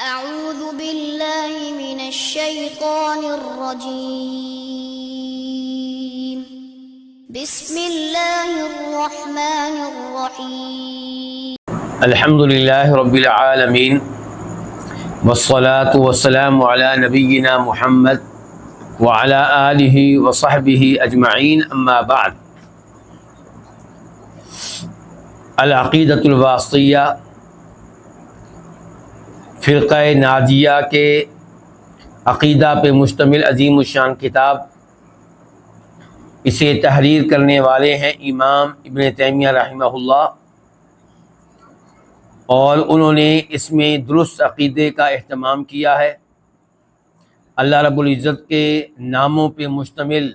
أعوذ بالله من الشيطان الرجيم بسم الله الرحمن الرحيم الحمد لله رب العالمين والصلاة والسلام على نبينا محمد وعلى آله وصحبه أجمعين أما بعد العقیدۃ الواسطیہ فرقہ ناجیہ کے عقیدہ پہ مشتمل عظیم الشان کتاب، اسے تحریر کرنے والے ہیں امام ابن تیمیہ رحمہ اللہ، اور انہوں نے اس میں درست عقیدے کا اہتمام کیا ہے۔ اللہ رب العزت کے ناموں پہ مشتمل،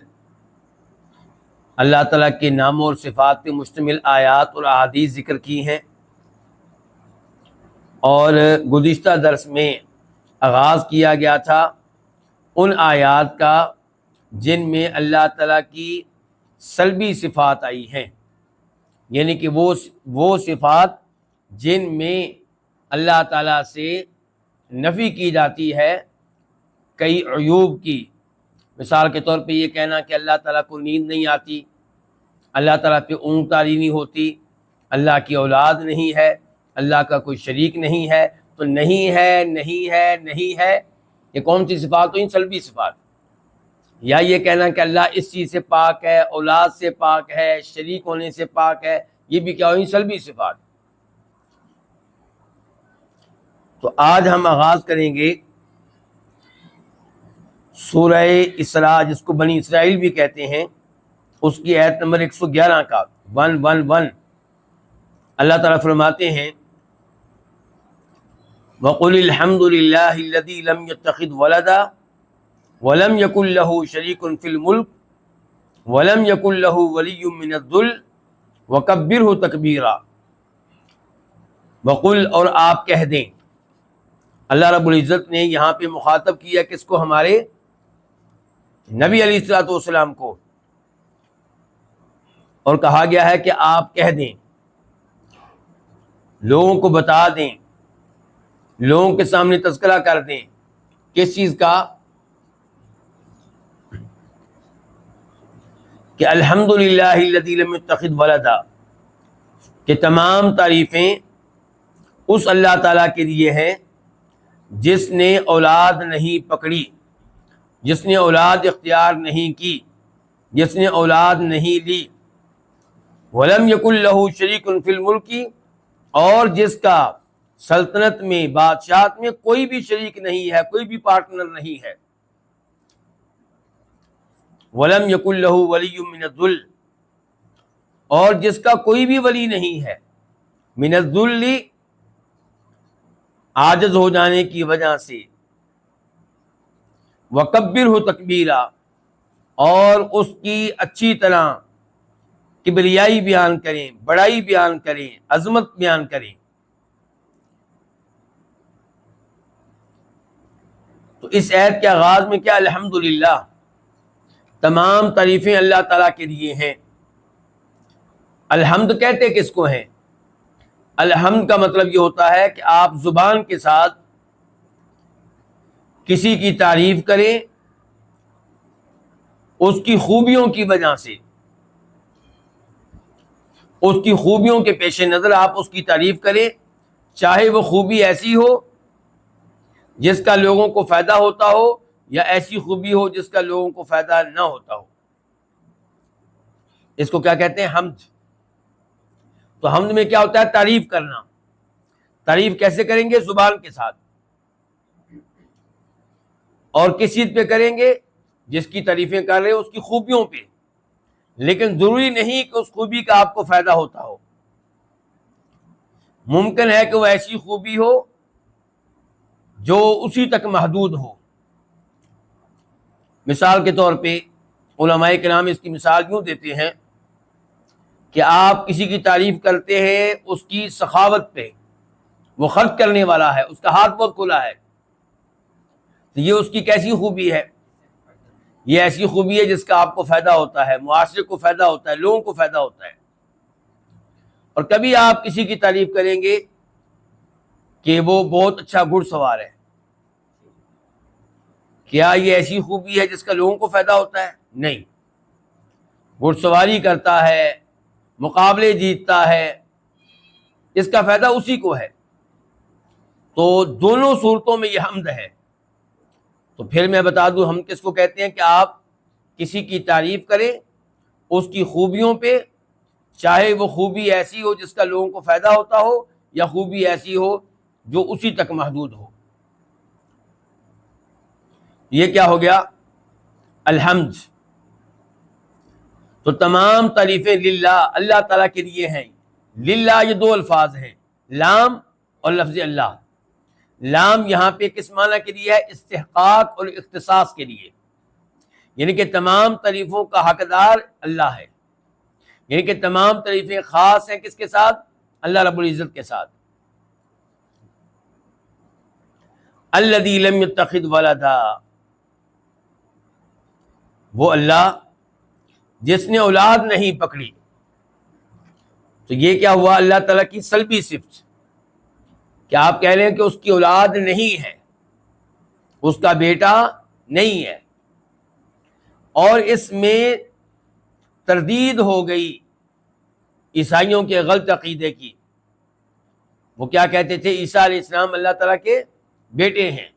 اللہ تعالیٰ کے ناموں اور صفات پہ مشتمل آیات اور احادیث ذکر کی ہیں، اور گزشتہ درس میں آغاز کیا گیا تھا ان آیات کا جن میں اللہ تعالیٰ کی سلبی صفات آئی ہیں، یعنی کہ وہ صفات جن میں اللہ تعالیٰ سے نفی کی جاتی ہے کئی عیوب کی۔ مثال کے طور پہ یہ کہنا کہ اللہ تعالیٰ کو نیند نہیں آتی، اللہ تعالیٰ پہ اونگ طاری نہیں ہوتی، اللہ کی اولاد نہیں ہے، اللہ کا کوئی شریک نہیں ہے۔ تو نہیں ہے یہ کون سی صفات ہوئی؟ سلبی صفات۔ یا یہ کہنا کہ اللہ اس چیز سے پاک ہے، اولاد سے پاک ہے، شریک ہونے سے پاک ہے، یہ بھی کیا ہوئی؟ سلبی صفات۔ تو آج ہم آغاز کریں گے سورہ اسراء، جس کو بنی اسرائیل بھی کہتے ہیں، اس کی آیت نمبر 111 کا 111۔ اللہ تعالیٰ فرماتے ہیں وَقُلِ الْحَمْدُ لِلَّهِ الَّذِي لَمْ يَتَّخِذْ وَلَدًا وَلَمْ يَكُنْ لَهُ شَرِيكٌ فِي الْمُلْكِ وَلَمْ يَكُنْ لَهُ وَلِيٌّ مِّنَ الذُّلِّ وَكَبِّرْهُ تَكْبِيرًا۔ وَقُلْ، اور آپ کہہ دیں۔ اللہ رب العزت نے یہاں پہ مخاطب کیا کس کو؟ ہمارے نبی علیہ الصلوۃ والسلام کو، اور کہا گیا ہے کہ آپ کہہ دیں، لوگوں کو بتا دیں، لوگوں کے سامنے تذکرہ کر دیں۔ کس چیز کا؟ کہ الحمدللہ الذی لم یتخذ ولدا، کہ تمام تعریفیں اس اللہ تعالیٰ کے لیے ہیں جس نے اولاد نہیں پکڑی، جس نے اولاد اختیار نہیں کی، جس نے اولاد نہیں لی۔ وَلَمْ يَكُنْ لَهُ شَرِيكٌ فِي الْمُلْكِ، اور جس کا سلطنت میں، بادشاہت میں کوئی بھی شریک نہیں ہے، کوئی بھی پارٹنر نہیں ہے۔ وَلَمْ يَكُنْ لَهُ وَلِيٌّ مِّنَ الذُّلِّ، اور جس کا کوئی بھی ولی نہیں ہے، من الذل، عاجز ہو جانے کی وجہ سے، وَكَبِّرْهُ تَكْبِيرًا، اور اس کی اچھی طرح کبریائی بیان کریں، بڑائی بیان کریں، عظمت بیان کریں۔ تو اس آیت کے آغاز میں کیا؟ الحمدللہ، تمام تعریفیں اللہ تعالیٰ کے لیے ہیں۔ الحمد کہتے کس کو ہیں؟ الحمد کا مطلب یہ ہوتا ہے کہ آپ زبان کے ساتھ کسی کی تعریف کریں اس کی خوبیوں کی وجہ سے، اس کی خوبیوں کے پیش نظر آپ اس کی تعریف کریں، چاہے وہ خوبی ایسی ہو جس کا لوگوں کو فائدہ ہوتا ہو، یا ایسی خوبی ہو جس کا لوگوں کو فائدہ نہ ہوتا ہو۔ اس کو کیا کہتے ہیں؟ حمد۔ تو حمد میں کیا ہوتا ہے؟ تعریف کرنا۔ تعریف کیسے کریں گے؟ زبان کے ساتھ۔ اور کس چیز پہ کریں گے؟ جس کی تعریفیں کر رہے ہیں اس کی خوبیوں پہ، لیکن ضروری نہیں کہ اس خوبی کا آپ کو فائدہ ہوتا ہو۔ ممکن ہے کہ وہ ایسی خوبی ہو جو اسی تک محدود ہو۔ مثال کے طور پہ علماء کرام اس کی مثال یوں دیتے ہیں کہ آپ کسی کی تعریف کرتے ہیں اس کی سخاوت پہ، وہ خرچ کرنے والا ہے، اس کا ہاتھ بہت کھلا ہے، تو یہ اس کی کیسی خوبی ہے؟ یہ ایسی خوبی ہے جس کا آپ کو فائدہ ہوتا ہے، معاشرے کو فائدہ ہوتا ہے، لوگوں کو فائدہ ہوتا ہے۔ اور کبھی آپ کسی کی تعریف کریں گے کہ وہ بہت اچھا گھڑ سوار ہے، کیا یہ ایسی خوبی ہے جس کا لوگوں کو فائدہ ہوتا ہے؟ نہیں. گھڑ سواری کرتا ہے، مقابلے جیتتا ہے، اس کا فائدہ اسی کو ہے. تو دونوں صورتوں میں یہ حمد ہے. تو پھر میں بتا دوں ہم کس کو کہتے ہیں کہ آپ کسی کی تعریف کریں اس کی خوبیوں پہ، چاہے وہ خوبی ایسی ہو جس کا لوگوں کو فائدہ ہوتا ہو یا خوبی ایسی ہو جو اسی تک محدود ہو. یہ کیا ہو گیا؟ الحمد. تو تمام تعریفیں للہ، اللہ تعالیٰ کے لیے ہیں. للہ یہ دو الفاظ ہیں، لام اور لفظ اللہ. لام یہاں پہ کس معنی کے لیے ہے؟ استحقاق اور اختصاص کے لیے، یعنی کہ تمام تعریفوں کا حقدار اللہ ہے، یعنی کہ تمام تعریفیں خاص ہیں کس کے ساتھ؟ اللہ رب العزت کے ساتھ. الذی لم یتخذ ولدا، وہ اللہ جس نے اولاد نہیں پکڑی. تو یہ کیا ہوا؟ اللہ تعالیٰ کی سلبی صفت. کیا آپ کہہ رہے ہیں کہ اس کی اولاد نہیں ہے، اس کا بیٹا نہیں ہے، اور اس میں تردید ہو گئی عیسائیوں کے غلط عقیدے کی. وہ کیا کہتے تھے؟ عیسیٰ علیہ السلام اللہ تعالیٰ کے بیٹے ہیں.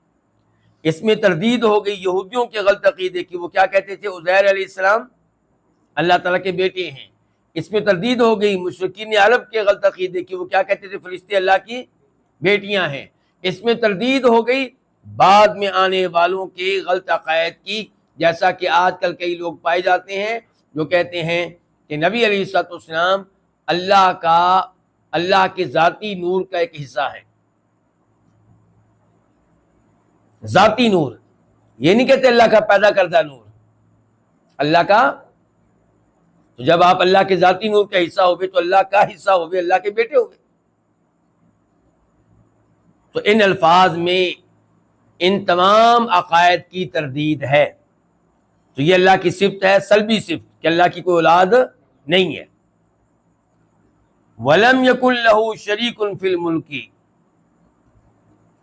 اس میں تردید ہو گئی یہودیوں کے غلط عقیدے کی. وہ کیا کہتے تھے؟ عزیر علیہ السلام اللہ تعالیٰ کے بیٹے ہیں. اس میں تردید ہو گئی مشرکین عرب کے غلط عقیدے کی. وہ کیا کہتے تھے؟ فرشتے اللہ کی بیٹیاں ہیں. اس میں تردید ہو گئی بعد میں آنے والوں کے غلط عقائد کی، جیسا کہ آج کل کئی لوگ پائے جاتے ہیں جو کہتے ہیں کہ نبی علیہ الصلوۃ والسلام اللہ کے ذاتی نور کا ایک حصہ ہے. ذاتی نور، یہ نہیں کہتے اللہ کا پیدا کردہ نور، اللہ کا. تو جب آپ اللہ کے ذاتی نور کا حصہ ہوئے تو اللہ کا حصہ ہوئے، اللہ کے بیٹے ہوئے. تو ان الفاظ میں ان تمام عقائد کی تردید ہے. تو یہ اللہ کی صفت ہے، سلبی صفت، کہ اللہ کی کوئی اولاد نہیں ہے. وَلَمْ يَكُنْ لَهُ شَرِيكٌ فِي الْمُلْكِ،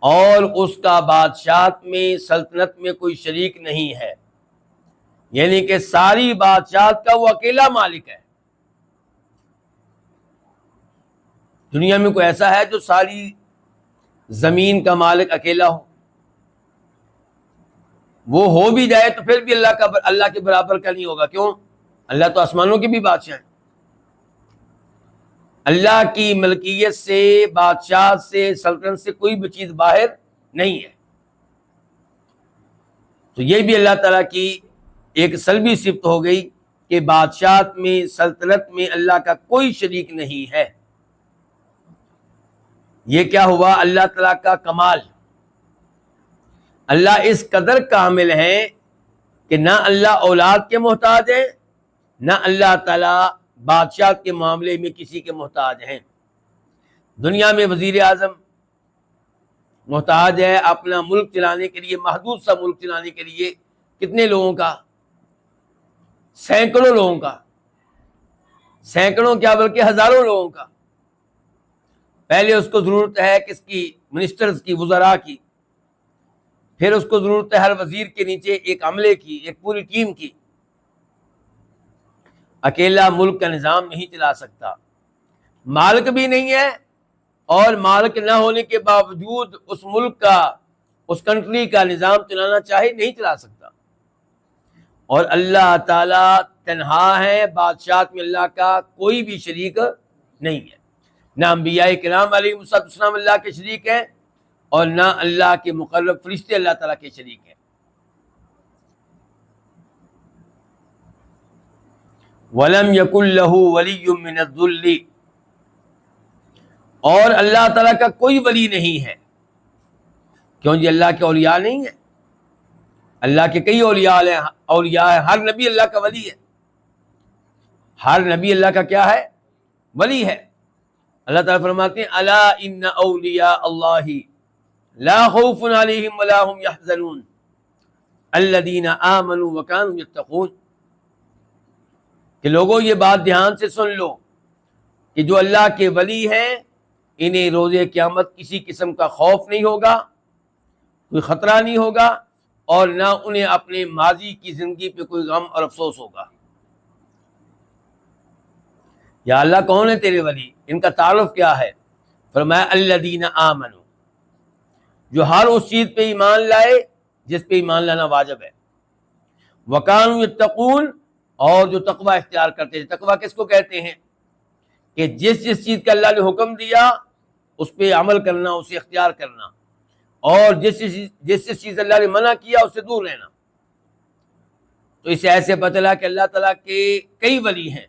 اور اس کا بادشاہت میں، سلطنت میں کوئی شریک نہیں ہے، یعنی کہ ساری بادشاہت کا وہ اکیلا مالک ہے. دنیا میں کوئی ایسا ہے جو ساری زمین کا مالک اکیلا ہو؟ وہ ہو بھی جائے تو پھر بھی اللہ کے برابر کا نہیں ہوگا. کیوں؟ اللہ تو آسمانوں کے بھی بادشاہ ہیں. اللہ کی ملکیت سے، بادشاہت سے، سلطنت سے کوئی بھی چیز باہر نہیں ہے. تو یہ بھی اللہ تعالیٰ کی ایک سلبی صفت ہو گئی کہ بادشاہت میں، سلطنت میں اللہ کا کوئی شریک نہیں ہے. یہ کیا ہوا؟ اللہ تعالیٰ کا کمال. اللہ اس قدر کامل ہے کہ نہ اللہ اولاد کے محتاج ہے، نہ اللہ تعالیٰ بادشاہت کے معاملے میں کسی کے محتاج ہیں. دنیا میں وزیر اعظم محتاج ہے اپنا ملک چلانے کے لیے، محدود سا ملک چلانے کے لیے کتنے لوگوں کا؟ سینکڑوں لوگوں کا. سینکڑوں کیا بلکہ ہزاروں لوگوں کا. پہلے اس کو ضرورت ہے کس کی؟ منسٹرز کی، وزراء کی. پھر اس کو ضرورت ہے ہر وزیر کے نیچے ایک عملے کی، ایک پوری ٹیم کی. اکیلا ملک کا نظام نہیں چلا سکتا. مالک بھی نہیں ہے، اور مالک نہ ہونے کے باوجود اس ملک کا، اس کنٹری کا نظام چلانا چاہے نہیں چلا سکتا. اور اللہ تعالیٰ تنہا ہے، بادشاہت میں اللہ کا کوئی بھی شریک نہیں ہے. نہ انبیاء کرام علیہ السلام اللہ کے شریک ہیں، اور نہ اللہ کے مقرب فرشتے اللہ تعالیٰ کے شریک ہیں. وَلَمْ يَكُنْ لَهُ وَلِيٌّ مِّنَ الذُّلِّ، اور اللہ تعالیٰ کا کوئی ولی نہیں ہے. کیوں جی؟ اللہ کے اولیاء نہیں ہیں. اللہ کے کئی اولیاء ہیں. ہر نبی اللہ کا ولی ہے. ہر نبی اللہ کا کیا ہے؟ ولی ہے. اللہ تعالیٰ فرماتے ہیں الا ان اولیاء اللہ لا خوف علیہم ولا هم يحزنون الذین آمنوا وکانوا یتقون. کہ لوگوں یہ بات دھیان سے سن لو کہ جو اللہ کے ولی ہیں انہیں روز قیامت کسی قسم کا خوف نہیں ہوگا، کوئی خطرہ نہیں ہوگا، اور نہ انہیں اپنے ماضی کی زندگی پہ کوئی غم اور افسوس ہوگا۔ یا اللہ کون ہے تیرے ولی، ان کا تعارف کیا ہے؟ فرمایا الذین آمنوا، جو ہر اس چیز پہ ایمان لائے جس پہ ایمان لانا واجب ہے، وکانوا یتقون، اور جو تقوی اختیار کرتے ہیں۔ تقوی کس کو کہتے ہیں؟ کہ جس چیز کا اللہ نے حکم دیا اس پہ عمل کرنا، اسے اختیار کرنا، اور جس چیز اللہ نے منع کیا اس سے دور رہنا۔ تو اس ایسے پتہ چلا کہ اللہ تعالیٰ کے کئی ولی ہیں۔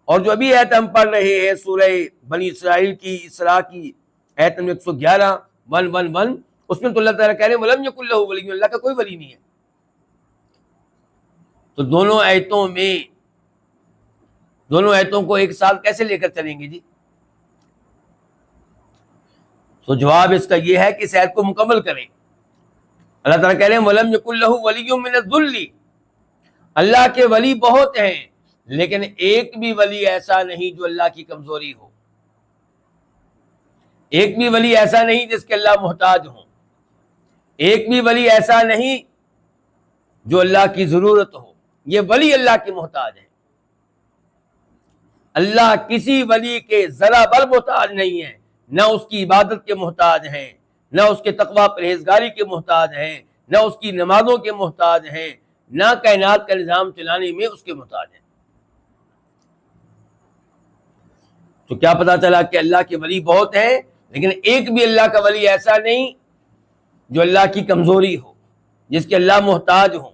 اور جو ابھی آیت ہم پڑھ رہے ہیں سورہ بنی اسرائیل کی، اسراء کی آیت نمبر 111 111، اس میں تو اللہ تعالیٰ کہہ رہے ہیں وَلَمْ يَكُنْ لَهُ وَلِيٌّ، اللہ کا کوئی ولی نہیں ہے۔ تو دونوں آیتوں کو ایک ساتھ کیسے لے کر چلیں گے جی؟ تو جواب اس کا یہ ہے کہ اس آیت کو مکمل کریں۔ اللہ تعالیٰ کہہ رہے ہیں وَلَمْ يَكُنْ لَهُ وَلِيٌّ مِّنَ الذُّلِّ، اللہ کے ولی بہت ہیں لیکن ایک بھی ولی ایسا نہیں جو اللہ کی کمزوری ہو، ایک بھی ولی ایسا نہیں جس کے اللہ محتاج ہوں، ایک بھی ولی ایسا نہیں جو اللہ کی ضرورت ہو۔ یہ ولی اللہ کے محتاج ہیں۔ اللہ کسی ولی کے ذرا بر محتاج نہیں ہے، نہ اس کی عبادت کے محتاج ہیں، نہ اس کے تقوی پرہیزگاری کے محتاج ہیں، نہ اس کی نمازوں کے محتاج ہیں، نہ کائنات کا نظام چلانے میں اس کے محتاج ہیں۔ تو کیا پتا چلا کہ اللہ کے ولی بہت ہیں لیکن ایک بھی اللہ کا ولی ایسا نہیں جو اللہ کی کمزوری ہو، جس کے اللہ محتاج ہوں۔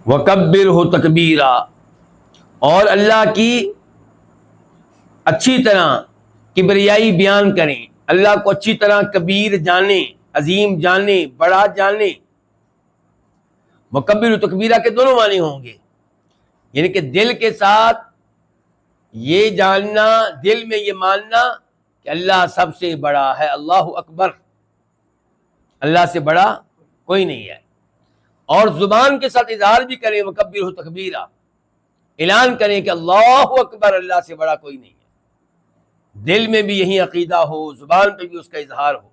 وَكَبِّرْهُ تَكْبِيرًا، اور اللہ کی اچھی طرح کبریائی بیان کریں، اللہ کو اچھی طرح کبیر جانیں، عظیم جانیں، بڑا جانیں۔ وَكَبِّرْهُ تَكْبِيرًا کے دونوں معنی ہوں گے، یعنی کہ دل کے ساتھ یہ جاننا، دل میں یہ ماننا کہ اللہ سب سے بڑا ہے، اللہ اکبر، اللہ سے بڑا کوئی نہیں ہے، اور زبان کے ساتھ اظہار بھی کریں وَكَبِّرْهُ تَكْبِيرًا، اعلان کریں کہ اللہ اکبر، اللہ سے بڑا کوئی نہیں ہے، دل میں بھی یہی عقیدہ ہو، زبان پہ بھی اس کا اظہار ہو۔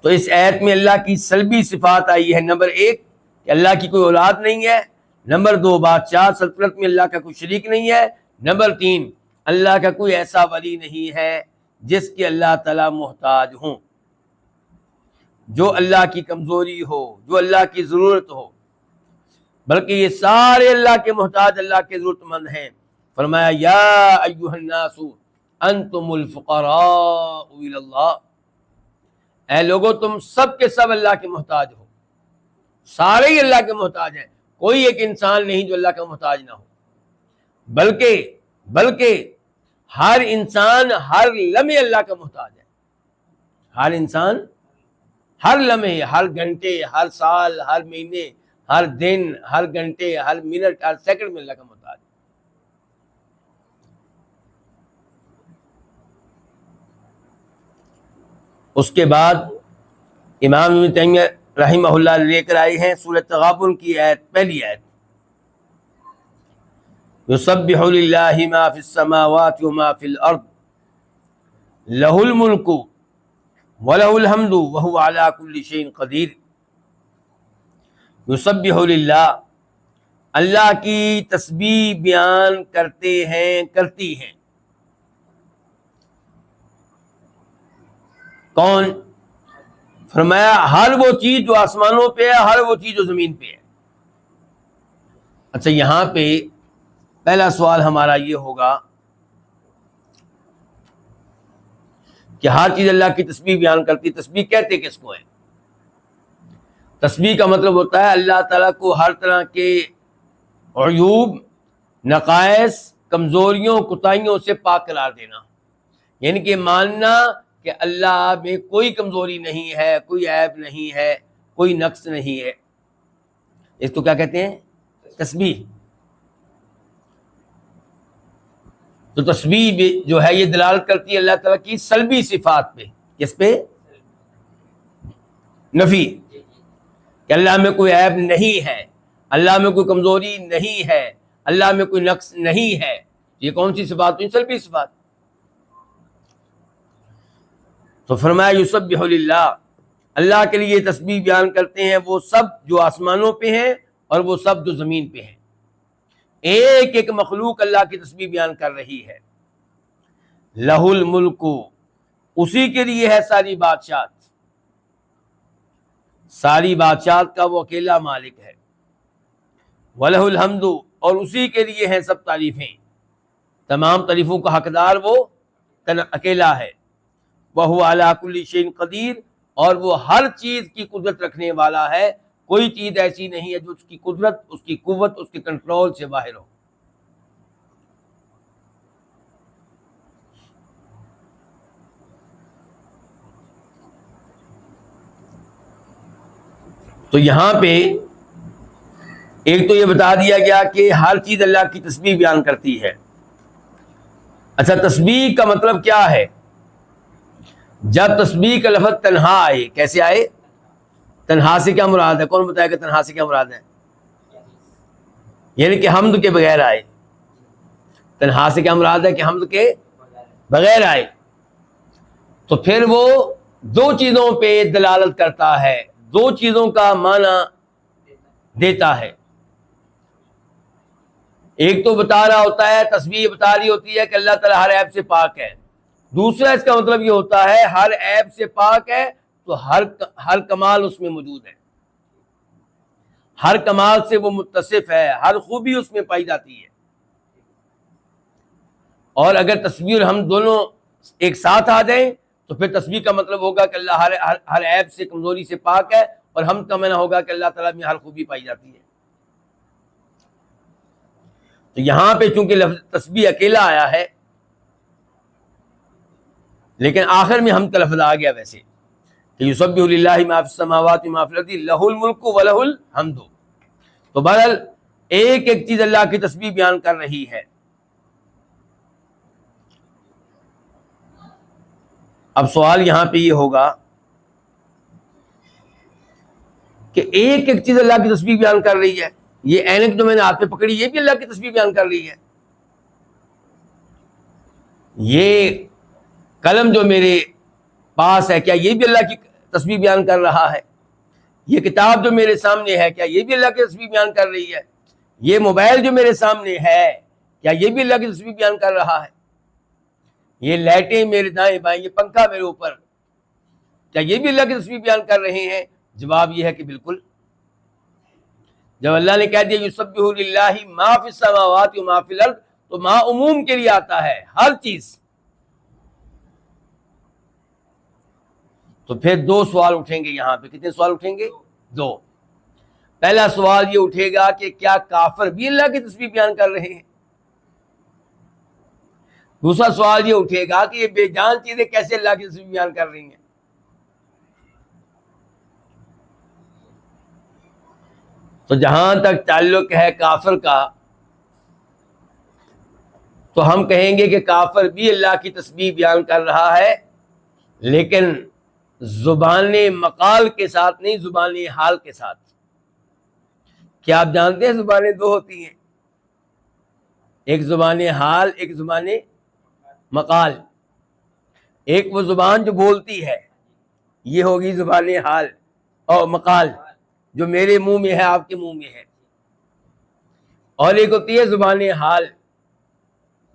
تو اس آیت میں اللہ کی سلبی صفات آئی ہے، نمبر 1 کہ اللہ کی کوئی اولاد نہیں ہے، نمبر 2 بادشاہ سلطنت میں اللہ کا کوئی شریک نہیں ہے، نمبر 3 اللہ کا کوئی ایسا ولی نہیں ہے جس کے اللہ تعالیٰ محتاج ہوں، جو اللہ کی کمزوری ہو، جو اللہ کی ضرورت ہو، بلکہ یہ سارے اللہ کے محتاج، اللہ کے ضرورت مند ہیں۔ فرمایا یا ایھا الناس انتم الفقراء الی اللہ، اے لوگو تم سب کے سب اللہ کے محتاج ہو، سارے ہی اللہ کے محتاج ہیں، کوئی ایک انسان نہیں جو اللہ کا محتاج نہ ہو، بلکہ ہر انسان ہر لمحے اللہ کا محتاج ہے، ہر انسان ہر لمحے، ہر گھنٹے، ہر سال، ہر مہینے، ہر دن، ہر گھنٹے، ہر منٹ، ہر سیکنڈ میں اللہ کا محتاج ہے۔ اس کے بعد امام ابن تیمیہ رحمہ اللہ لے کر آئے ہیں سورۃ تغابن کی آیت، پہلی آیت، یسبح للہ ما فی السماوات وما فی الارض لہ الملک وَلَهُ الْحَمْدُ وَهُوَ عَلَىٰ كُلِّ شَيْءٍ قَدِيرٌ۔ یسبح للہ، اللہ کی تسبیح بیان کرتے ہیں، کرتی ہیں۔ کون؟ فرمایا ہر وہ چیز جو آسمانوں پہ ہے، ہر وہ چیز جو زمین پہ ہے۔ اچھا، یہاں پہ پہلا سوال ہمارا یہ ہوگا کہ ہر چیز اللہ کی تسبیح بیان کرتی، تسبیح کہتے کس کو ہے؟ تسبیح کا مطلب ہوتا ہے اللہ تعالیٰ کو ہر طرح کے عیوب، نقائص، کمزوریوں، کوتاہیوں سے پاک قرار دینا، یعنی کہ ماننا کہ اللہ میں کوئی کمزوری نہیں ہے، کوئی عیب نہیں ہے، کوئی نقص نہیں ہے۔ اس کو کیا کہتے ہیں؟ تسبیح۔ تو تسبیح جو ہے یہ دلالت کرتی ہے اللہ تعالیٰ کی سلبی صفات پہ، کس پہ؟ نفی، کہ اللہ میں کوئی عیب نہیں ہے، اللہ میں کوئی کمزوری نہیں ہے، اللہ میں کوئی نقص نہیں ہے. یہ کون سی صفات ہوئی؟ سلبی صفات. تو فرمایا یسبح للہ، اللہ کے لیے تسبیح بیان کرتے ہیں وہ سب جو آسمانوں پہ ہیں اور وہ سب جو زمین پہ ہیں. ایک ایک مخلوق اللہ کی تسبیح بیان کر رہی ہے. لہ الملک، اسی کے لیے ہے ساری بادشاہت، ساری بادشاہت کا وہ اکیلا مالک ہے. وَلَهُ الْحَمْدُ، اور اسی کے لیے ہیں سب تعریفیں، تمام تعریفوں کا حقدار وہ اکیلا ہے. وَهُوَ عَلَىٰ كُلِّ شَيْءٍ قدیر، اور وہ ہر چیز کی قدرت رکھنے والا ہے. کوئی چیز ایسی نہیں ہے جو اس کی قدرت، اس کی قوت، اس کے کنٹرول سے باہر ہو. تو یہاں پہ ایک تو یہ بتا دیا گیا کہ ہر چیز اللہ کی تسبیح بیان کرتی ہے. اچھا، تسبیح کا مطلب کیا ہے؟ جب تسبیح کا لفظ تنہا آئے، کیسے آئے؟ تنہا سے کیا مراد ہے؟ کون بتائے کہ تنہا سے کیا مراد ہے؟ یعنی کہ حمد کے بغیر آئے. تنہا سے کیا مراد ہے؟ کہ حمد کے بغیر آئے. تو پھر وہ دو چیزوں پہ دلالت کرتا ہے، دو چیزوں کا معنی دیتا ہے. ایک تو بتا رہا ہوتا ہے، تسبیح بتا رہی ہوتی ہے کہ اللہ تعالیٰ ہر عیب سے پاک ہے. دوسرا اس کا مطلب یہ ہوتا ہے ہر عیب سے پاک ہے تو ہر کمال اس میں موجود ہے، ہر کمال سے وہ متصف ہے، ہر خوبی اس میں پائی جاتی ہے. اور اگر تسبیح اور حمد دونوں ایک ساتھ آ جائیں تو پھر تسبیح کا مطلب ہوگا کہ اللہ ہر عیب سے، کمزوری سے پاک ہے، اور حمد کا معنی ہوگا کہ اللہ تعالیٰ میں ہر خوبی پائی جاتی ہے. تو یہاں پہ چونکہ لفظ تسبیح اکیلا آیا ہے، لیکن آخر میں حمد کا لفظ آ گیا ویسے کہ یسبح للہ ما فی السماوات وما فی الارض لہ الملک ولہ الحمد. تو بہرحال ایک ایک چیز اللہ کی تسبیح بیان کر رہی ہے. اب سوال یہاں پہ یہ ہوگا کہ ایک ایک چیز اللہ کی تسبیح بیان کر رہی ہے. یہ اینک جو میں نے ہاتھ پہ پکڑی یہ بھی اللہ کی تسبیح بیان کر رہی ہے. یہ قلم جو میرے پاس ہے کیا یہ بھی اللہ کی تسبیح بیان کر رہا ہے؟ یہ کتاب جو میرے سامنے ہے کیا یہ بھی اللہ کی تسبیح بیان کر رہی ہے؟ یہ موبائل جو میرے سامنے ہے کیا یہ بھی اللہ کی تسبیح بیان کر رہا ہے؟ یہ لائٹیں میرے دائیں بائیں، یہ پنکھا میرے اوپر، کیا یہ بھی اللہ کی تسبیح بیان کر رہے ہیں؟ جواب یہ ہے کہ بالکل. جب اللہ نے کہہ دیا یسبح للہ ما فی السماوات وما فی الارض، تو ما عموم کے لیے آتا ہے، ہر چیز. تو پھر دو سوال اٹھیں گے یہاں پہ. کتنے سوال اٹھیں گے؟ دو. پہلا سوال یہ اٹھے گا کہ کیا کافر بھی اللہ کی تسبیح بیان کر رہے ہیں؟ دوسرا سوال یہ اٹھے گا کہ یہ بے جان چیزیں کیسے اللہ کی تسبیح بیان کر رہی ہیں؟ تو جہاں تک تعلق ہے کافر کا، تو ہم کہیں گے کہ کافر بھی اللہ کی تسبیح بیان کر رہا ہے، لیکن زبان مقال کے ساتھ نہیں، زبان حال کے ساتھ. کیا آپ جانتے ہیں زبانیں دو ہوتی ہیں؟ ایک زبان حال، ایک زبان مقال. ایک وہ زبان جو بولتی ہے، یہ ہوگی زبان حال اور مقال، جو میرے منہ میں ہے، آپ کے منہ میں ہے. اور ایک ہوتی ہے زبان حال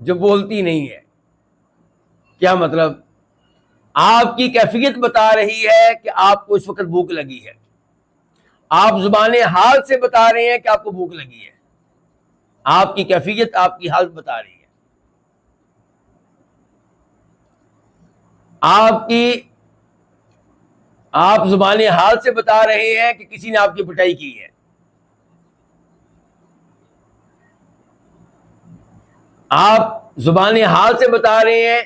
جو بولتی نہیں ہے. کیا مطلب؟ آپ کی کیفیت بتا رہی ہے کہ آپ کو اس وقت بھوک لگی ہے، آپ زبان حال سے بتا رہے ہیں کہ آپ کو بھوک لگی ہے. آپ کی کیفیت، آپ کی حالت بتا رہی ہے. آپ زبان حال سے بتا رہے ہیں کہ کسی نے آپ کی پٹائی کی ہے. آپ زبان حال سے بتا رہے ہیں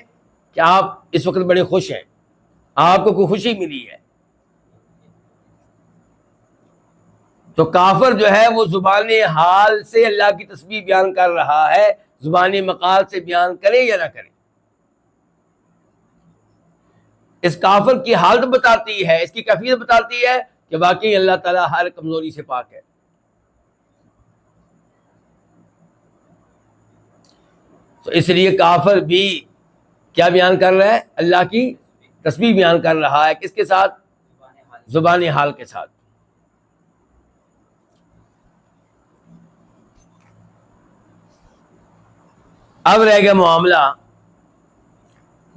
کہ آپ اس وقت بڑے خوش ہیں، آپ کو کوئی خوشی ملی ہے. تو کافر جو ہے وہ زبان حال سے اللہ کی تسبیح بیان کر رہا ہے، زبان مقال سے بیان کرے یا نہ کرے. اس کافر کی حالت بتاتی ہے، اس کی کیفیت بتاتی ہے کہ کہ واقعی اللہ تعالیٰ ہر کمزوری سے پاک ہے. تو اس لیے کافر بھی کیا بیان کر رہا ہے؟ اللہ کی تسبیح بیان کر رہا ہے. کس کے ساتھ؟ زبان حال کے ساتھ. اب رہ گیا معاملہ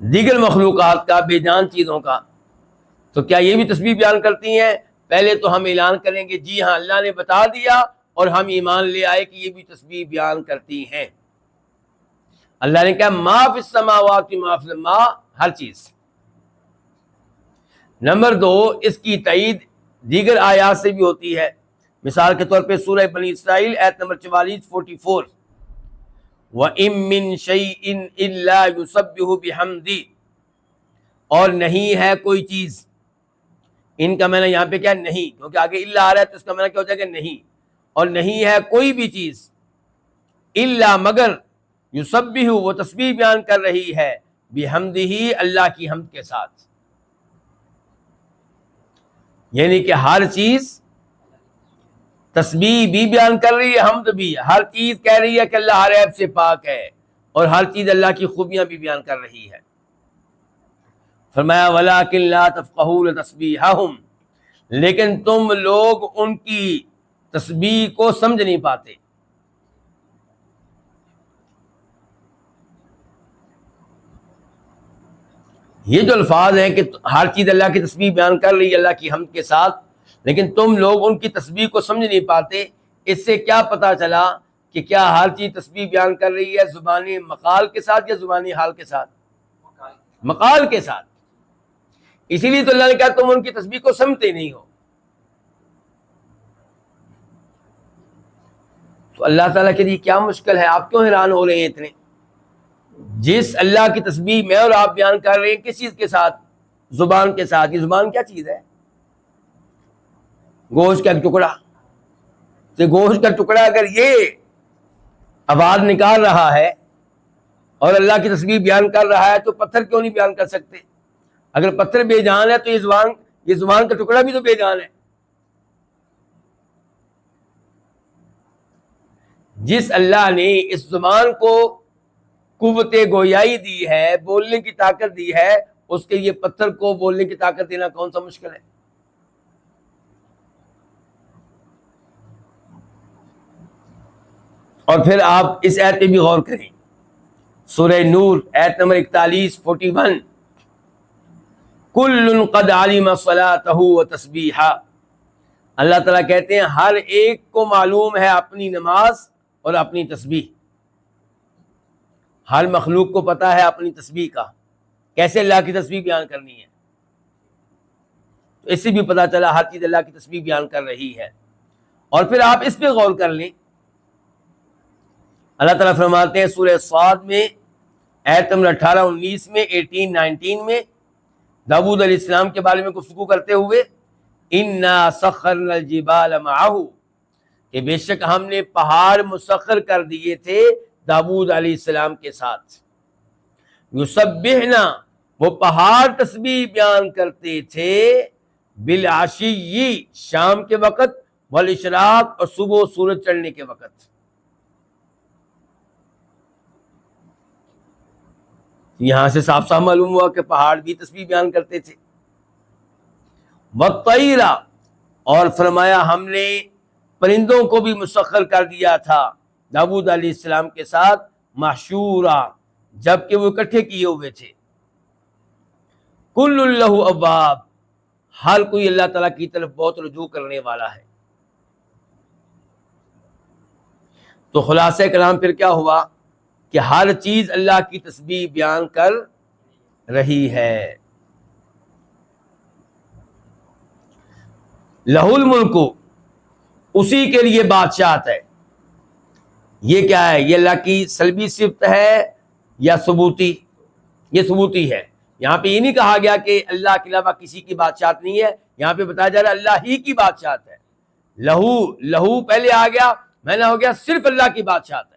دیگر مخلوقات کا، بے جان چیزوں کا. تو کیا یہ بھی تسبیح بیان کرتی ہیں؟ پہلے تو ہم اعلان کریں گے جی ہاں اللہ نے بتا دیا اور ہم ایمان لے آئے کہ یہ بھی تسبیح بیان کرتی ہیں. اللہ نے کہا ما فی السماوات ما فی الارض، ہر چیز. نمبر 2، اس کی تائید دیگر آیات سے بھی ہوتی ہے. مثال کے طور پہ سورہ بنی اسرائیل آیت نمبر 44 وَإِن مِّن شَيْءٍ إِلَّا يُسَبِّحُ بِحَمْدِهِ، اور نہیں ہے کوئی چیز. ان کا معنی یہاں پہ کیا؟ نہیں، کیونکہ آگے الا آ رہا ہے تو اس کا معنی کیا ہو جائے گا؟ نہیں. اور نہیں ہے کوئی بھی چیز الا مگر یسبح، وہ تسبیح بیان کر رہی ہے بحمدہ، اللہ کی حمد کے ساتھ. یعنی کہ ہر چیز تسبیح بھی بیان کر رہی ہے، حمد بھی. ہر چیز کہہ رہی ہے کہ اللہ ہر عیب سے پاک ہے، اور ہر چیز اللہ کی خوبیاں بھی بیان کر رہی ہے. فرمایا وَلَٰكِن لَا تَفْقَهُونَ تَسْبِيحَهُمْ، لیکن تم لوگ ان کی تسبیح کو سمجھ نہیں پاتے. یہ جو الفاظ ہیں کہ ہر چیز اللہ کی تسبیح بیان کر رہی ہے اللہ کی حمد کے ساتھ، لیکن تم لوگ ان کی تسبیح کو سمجھ نہیں پاتے. اس سے کیا پتا چلا کہ کیا ہر چیز تسبیح بیان کر رہی ہے زبانی مقال کے ساتھ یا زبانی حال کے ساتھ؟ مقال کے ساتھ. اسی لیے تو اللہ نے کہا تم ان کی تسبیح کو سمجھتے نہیں ہو. تو اللہ تعالیٰ کے لیے کیا مشکل ہے؟ آپ کیوں حیران ہو رہے ہیں اتنے؟ جس اللہ کی تسبیح میں اور آپ بیان کر رہے ہیں کس چیز کے ساتھ؟ زبان کے ساتھ. یہ زبان کیا چیز ہے؟ گوشت کا ٹکڑا. تو گوشت کا ٹکڑا اگر یہ آواز نکال رہا ہے اور اللہ کی تسبیح بیان کر رہا ہے تو پتھر کیوں نہیں بیان کر سکتے؟ اگر پتھر بے جان ہے تو یہ زبان کا ٹکڑا بھی تو بے جان ہے. جس اللہ نے اس زبان کو قوت گویائی دی ہے، بولنے کی طاقت دی ہے، اس کے یہ پتھر کو بولنے کی طاقت دینا کون سا مشکل ہے؟ اور پھر آپ اس آیت پہ بھی غور کریں، سورہ نور آیت نمبر 41 کل قد علم صلاتہ وتسبیحہ. اللہ تعالیٰ کہتے ہیں ہر ایک کو معلوم ہے اپنی نماز اور اپنی تسبیح. ہر مخلوق کو پتا ہے اپنی تسبیح کا، کیسے اللہ کی تسبیح بیان کرنی ہے. تو اس سے بھی پتا چلا ہر چیز اللہ کی تسبیح بیان کر رہی ہے. اور پھر آپ اس پہ غور کر لیں، اللہ تعالیٰ فرماتے ہیں سورہ صاد میں آیت نمبر 18-19 میں 18-19 میں داؤد علیہ السلام کے بارے میں گفتگو کرتے ہوئے اِنَّا سَخَّرْنَا الْجِبَالَ مَعَهُ، کہ بے شک ہم نے پہاڑ مسخر کر دیے تھے داؤد علیہ السلام کے ساتھ. یسبحنا، وہ پہاڑ تسبیح بیان کرتے تھے بالعشی، شام کے وقت، والاشراق، اور صبح سورج چڑھنے کے وقت. یہاں سے صاف صاف معلوم ہوا کہ پہاڑ بھی تسبیح بیان کرتے تھے. والطیر، اور فرمایا ہم نے پرندوں کو بھی مسخر کر دیا تھا داؤد علیہ السلام کے ساتھ محشورا، جبکہ وہ اکٹھے کیے ہوئے تھے. کل لہ اواب، ہر کوئی اللہ تعالیٰ کی طرف بہت رجوع کرنے والا ہے. تو خلاصہ کلام پھر کیا ہوا کہ ہر چیز اللہ کی تسبیح بیان کر رہی ہے. لہ الملک، اسی کے لیے بادشاہت ہے. یہ کیا ہے؟ یہ اللہ کی سلبی صفت ہے یا ثبوتی؟ یہ ثبوتی ہے. یہاں پہ یہ نہیں کہا گیا کہ اللہ کے علاوہ کسی کی بادشاہت نہیں ہے، یہاں پہ بتایا جا رہا ہے اللہ ہی کی بادشاہت ہے. لہو پہلے آ گیا، میں نے ہو گیا صرف اللہ کی بادشاہت ہے.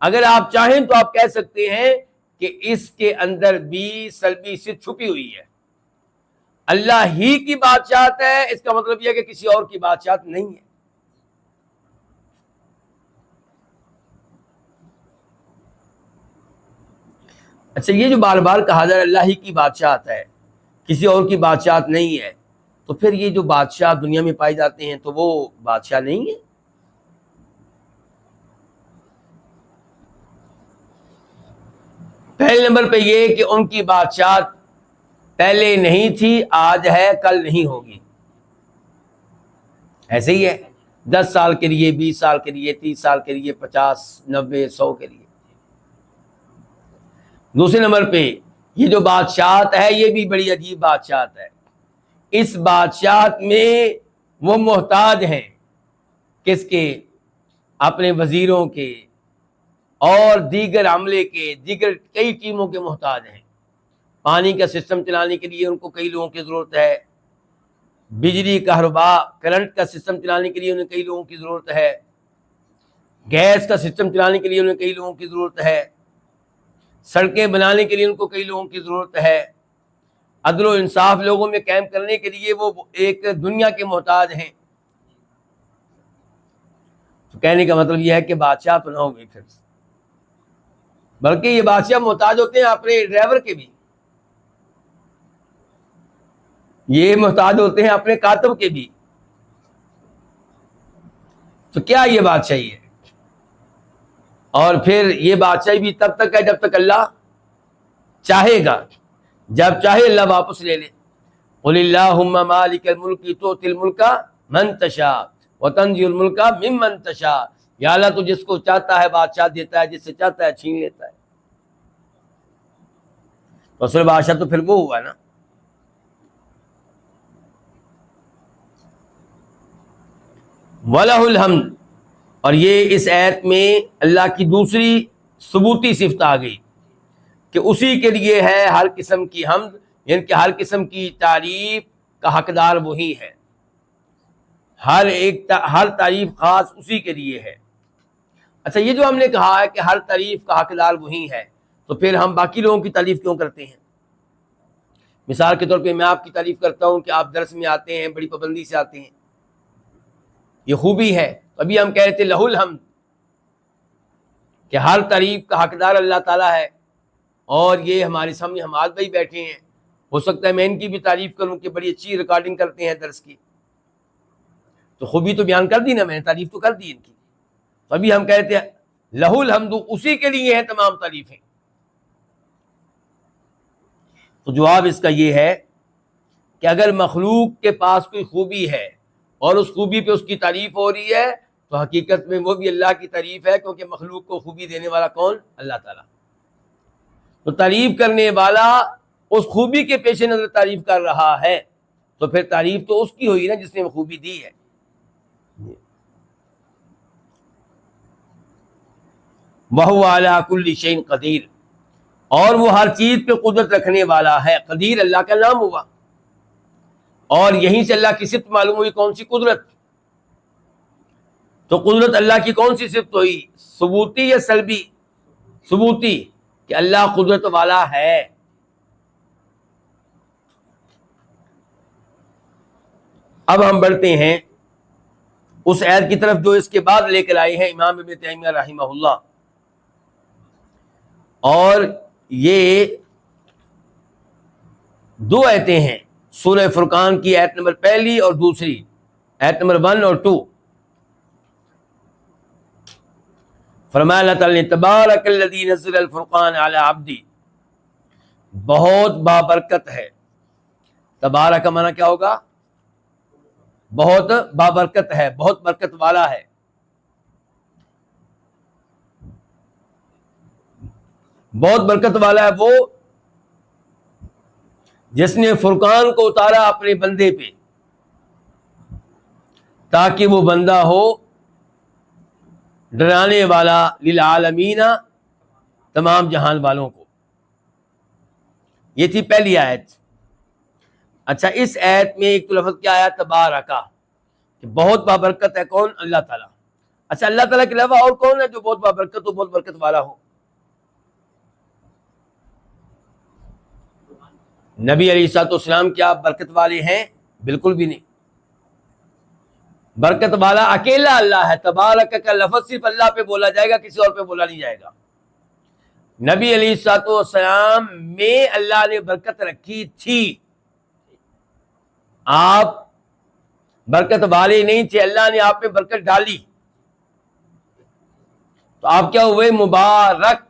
اگر آپ چاہیں تو آپ کہہ سکتے ہیں کہ اس کے اندر بھی سلبی صفت چھپی ہوئی ہے. اللہ ہی کی بادشاہت ہے، اس کا مطلب یہ ہے کہ کسی اور کی بادشاہت نہیں ہے۔ اچھا، یہ جو بار بار کہا جا رہا ہے اللہ ہی کی بادشاہت ہے، کسی اور کی بادشاہت نہیں ہے، تو پھر یہ جو بادشاہ دنیا میں پائے جاتے ہیں تو وہ بادشاہ نہیں ہے؟ پہلے نمبر پہ یہ کہ ان کی بادشاہت پہلے نہیں تھی، آج ہے، کل نہیں ہوگی۔ ایسے ہی ہے، 10 سال کے لیے، 20 سال کے لیے، 30 سال کے لیے، 50، 90، 100 کے لیے۔ دوسرے نمبر پہ یہ جو بادشاہت ہے یہ بھی بڑی عجیب بادشاہت ہے۔ اس بادشاہت میں وہ محتاج ہیں، کس کے؟ اپنے وزیروں کے اور دیگر عملے کے، دیگر کئی ٹیموں کے محتاج ہیں۔ پانی کا سسٹم چلانے کے لیے ان کو کئی لوگوں کی ضرورت ہے، بجلی کہرباء کرنٹ کا سسٹم چلانے کے لیے انہیں کئی لوگوں کی ضرورت ہے، گیس کا سسٹم چلانے کے لیے انہیں کئی لوگوں کی ضرورت ہے، سڑکیں بنانے کے لیے ان کو کئی لوگوں کی ضرورت ہے، عدل و انصاف لوگوں میں قائم کرنے کے لیے وہ ایک دنیا کے محتاج ہیں۔ تو کہنے کا مطلب یہ ہے کہ بادشاہ تو نہ ہوئے پھر، بلکہ یہ بادشاہ محتاج ہوتے ہیں اپنے ڈرائیور کے بھی، یہ محتاج ہوتے ہیں اپنے کاتب کے بھی۔ تو کیا یہ بادشاہی ہے؟ اور پھر یہ بادشاہی بھی تب تک ہے جب تک اللہ چاہے گا، جب چاہے اللہ واپس لے لے۔ قل اللہم مالک الملک تؤتی الملک من تشاء وتنزع الملک ممن تشاء، یا اللہ تو جس کو چاہتا ہے بادشاہ دیتا ہے، جس سے چاہتا ہے چھین لیتا ہے۔ تو اصل بادشاہ تو پھر وہ ہوا نا۔ وَلَهُ الْحَمْدُ، اور یہ اس آیت میں اللہ کی دوسری ثبوتی صفت آ گئی کہ اسی کے لیے ہے ہر قسم کی حمد، یعنی کہ ہر قسم کی تعریف کا حقدار وہی ہے، ہر تعریف خاص اسی کے لیے ہے۔ اچھا، یہ جو ہم نے کہا ہے کہ ہر تعریف کا حقدار وہی ہے، تو پھر ہم باقی لوگوں کی تعریف کیوں کرتے ہیں؟ مثال کے طور پہ میں آپ کی تعریف کرتا ہوں کہ آپ درس میں آتے ہیں، بڑی پابندی سے آتے ہیں، یہ خوبی ہے۔ ابھی ہم کہہ رہے تھے لہ الحمد، کہ ہر تعریف کا حقدار اللہ تعالیٰ ہے، اور یہ ہمارے سامنے حماد بھائی بیٹھے ہیں، ہو سکتا ہے میں ان کی بھی تعریف کروں کہ بڑی اچھی ریکارڈنگ کرتے ہیں درس کی، تو خوبی تو بیان کر دی نا، میں نے تعریف تو کر دی ان کی۔ تو ابھی ہم کہتے ہیں لہ الحمد، اسی کے لیے ہیں تمام تعریفیں۔ تو جواب اس کا یہ ہے کہ اگر مخلوق کے پاس کوئی خوبی ہے اور اس خوبی پہ اس کی تعریف ہو رہی ہے تو حقیقت میں وہ بھی اللہ کی تعریف ہے، کیونکہ مخلوق کو خوبی دینے والا کون؟ اللہ تعالیٰ۔ تو تعریف کرنے والا اس خوبی کے پیش نظر تعریف کر رہا ہے، تو پھر تعریف تو اس کی ہوئی نا جس نے وہ خوبی دی ہے۔ وَهُوَ عَلَىٰ كُلِّ شَيْءٍ قَدِيرٌ، اور وہ ہر چیز پہ قدرت رکھنے والا ہے۔ قدیر اللہ کا نام ہوا، اور یہیں سے اللہ کی صفت معلوم ہوئی، کون سی؟ قدرت۔ تو قدرت اللہ کی کون سی صفت ہوئی؟ ثبوتی یا سلبی؟ ثبوتی، کہ اللہ قدرت والا ہے۔ اب ہم بڑھتے ہیں اس آیت کی طرف جو اس کے بعد لے کر آئے ہیں امام ابن تیمیہ رحمہ اللہ، اور یہ دو آیتیں ہیں، سورہ فرقان کی آیت نمبر پہلی اور دوسری، آیت نمبر 1 اور 2۔ فرمایا اللہ تعالیٰ نے تبارک الذی نزل الفرقان علی عبدی، بہت بابرکت ہے۔ تبارک کا معنی کیا ہوگا؟ بہت بابرکت ہے، بہت برکت والا ہے۔ بہت برکت والا ہے وہ جس نے فرقان کو اتارا اپنے بندے پہ، تاکہ وہ بندہ ہو ڈرانے والا للعالمین، تمام جہان والوں کو۔ یہ تھی پہلی آیت۔ اچھا، اس آیت میں ایک تو لفظ کیا آیا؟ تبارکہ، کہ بہت بابرکت ہے۔ کون؟ اللہ تعالیٰ۔ اچھا، اللہ تعالیٰ کے علاوہ اور کون ہے جو بہت بابرکت ہو، بہت برکت والا ہو؟ نبی علیہ الصلوۃ والسلام کیا برکت والے ہیں؟ بالکل بھی نہیں. برکت والا اکیلا اللہ ہے. تبارک کا لفظ صرف اللہ پہ بولا جائے گا, کسی اور پہ بولا نہیں جائے گا. نبی علیہ الصلوۃ والسلام میں اللہ نے برکت رکھی تھی. آپ برکت والے نہیں تھے, اللہ نے آپ پہ برکت ڈالی, تو آپ کیا ہوئے؟ مبارک.